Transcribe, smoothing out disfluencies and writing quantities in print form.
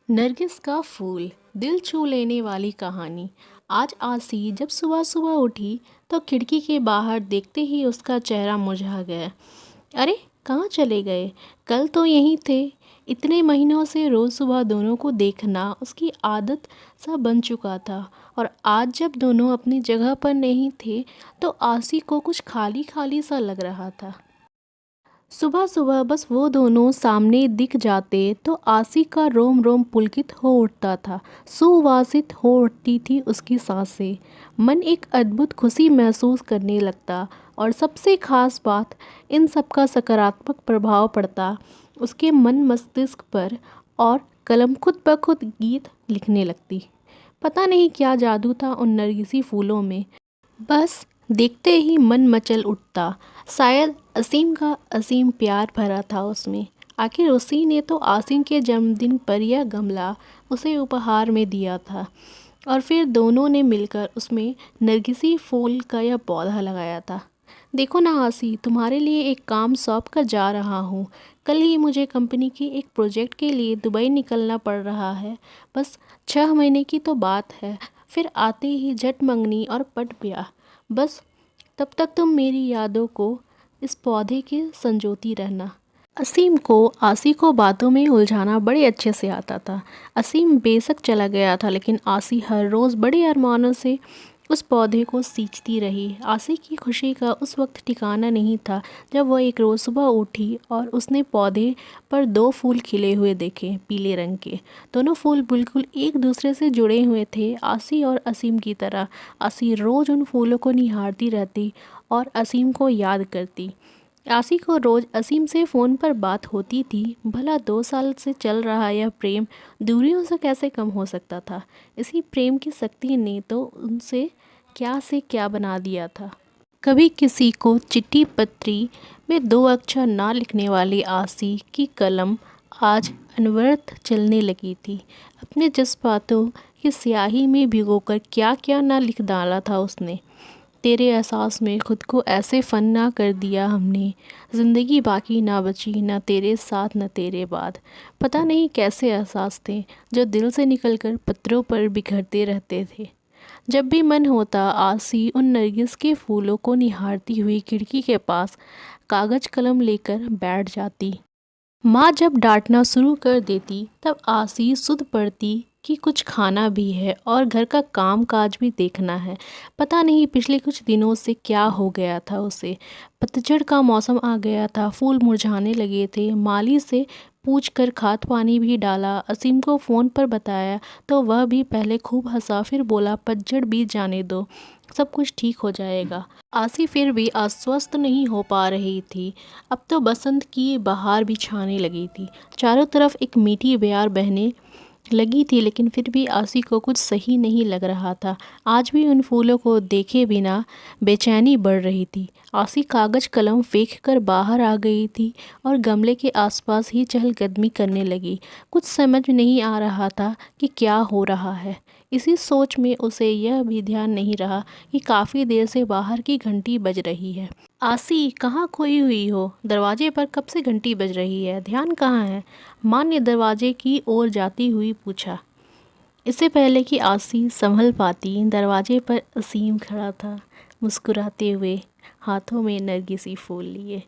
नरगिस का फूल, दिल छू लेने वाली कहानी। आज आसी जब सुबह सुबह उठी तो खिड़की के बाहर देखते ही उसका चेहरा मुरझा गया। अरे, कहाँ चले गए? कल तो यहीं थे। इतने महीनों से रोज़ सुबह दोनों को देखना उसकी आदत सा बन चुका था, और आज जब दोनों अपनी जगह पर नहीं थे तो आसी को कुछ खाली खाली सा लग रहा था। सुबह सुबह बस वो दोनों सामने दिख जाते तो आसी का रोम रोम पुलकित हो उठता था। सुवासित हो उठती थी उसकी सांसें। मन एक अद्भुत खुशी महसूस करने लगता, और सबसे खास बात, इन सब का सकारात्मक प्रभाव पड़ता उसके मन मस्तिष्क पर, और कलम खुद ब खुद गीत लिखने लगती। पता नहीं क्या जादू था उन नरगिसी फूलों में। बस देखते ही मन मचल उठता। शायद असीम का असीम प्यार भरा था उसमें। आखिर उसी ने तो आसिम के जन्मदिन पर यह गमला उसे उपहार में दिया था, और फिर दोनों ने मिलकर उसमें नरगिसी फूल का यह पौधा लगाया था। देखो ना आसी, तुम्हारे लिए एक काम सौंप कर जा रहा हूँ। कल ही मुझे कंपनी के एक प्रोजेक्ट के लिए दुबई निकलना पड़ रहा है। बस 6 महीने की तो बात है, फिर आते ही झट मंगनी और पट ब्याह। बस तब तक तुम मेरी यादों को इस पौधे के संजोती रहना। असीम को आसी को बातों में उलझाना बड़े अच्छे से आता था। असीम बेशक चला गया था, लेकिन आसी हर रोज़ बड़े अरमानों से उस पौधे को सींचती रही। आसी की खुशी का उस वक्त ठिकाना नहीं था जब वह एक रोज़ सुबह उठी और उसने पौधे पर 2 फूल खिले हुए देखे, पीले रंग के। दोनों फूल बिल्कुल एक दूसरे से जुड़े हुए थे, आसी और असीम की तरह। आसी रोज़ उन फूलों को निहारती रहती और असीम को याद करती। आसी को रोज़ असीम से फ़ोन पर बात होती थी। भला 2 साल से चल रहा यह प्रेम दूरियों से कैसे कम हो सकता था? इसी प्रेम की शक्ति ने तो उनसे क्या से क्या बना दिया था। कभी किसी को चिट्ठी पत्री में 2 अक्षर ना लिखने वाली आसी की कलम आज अनवरत चलने लगी थी। अपने जज्बातों की स्याही में भिगोकर क्या क्या ना लिख डाला था उसने। तेरे एहसास में खुद को ऐसे फना कर दिया हमने, ज़िंदगी बाकी ना बची, न तेरे साथ न तेरे बाद। पता नहीं कैसे एहसास थे जो दिल से निकलकर पत्रों पर बिखरते रहते थे। जब भी मन होता आसी उन नरगिस के फूलों को निहारती हुई खिड़की के पास कागज़ कलम लेकर बैठ जाती। माँ जब डांटना शुरू कर देती तब आसी सुध पड़ती कि कुछ खाना भी है और घर का काम काज भी देखना है। पता नहीं पिछले कुछ दिनों से क्या हो गया था उसे। पतझड़ का मौसम आ गया था, फूल मुरझाने लगे थे। माली से पूछ कर खाद पानी भी डाला, असीम को फ़ोन पर बताया तो वह भी पहले खूब हंसा, फिर बोला पतझड़ बीत जाने दो, सब कुछ ठीक हो जाएगा। आसी फिर भी आश्वस्त नहीं हो पा रही थी। अब तो बसंत की बहार भी छाने लगी थी, चारों तरफ एक मीठी बयार बहने लगी थी, लेकिन फिर भी आसी को कुछ सही नहीं लग रहा था। आज भी उन फूलों को देखे बिना बेचैनी बढ़ रही थी। आसी कागज़ कलम फेंक कर बाहर आ गई थी और गमले के आसपास ही चहलकदमी करने लगी। कुछ समझ नहीं आ रहा था कि क्या हो रहा है। इसी सोच में उसे यह भी ध्यान नहीं रहा कि काफ़ी देर से बाहर की घंटी बज रही है। आसी, कहाँ खोई हुई हो? दरवाजे पर कब से घंटी बज रही है, ध्यान कहाँ है? माँ ने दरवाजे की ओर जाती हुई पूछा। इससे पहले कि आसी संभल पाती, दरवाजे पर असीम खड़ा था, मुस्कुराते हुए, हाथों में नरगिसी फूल लिए।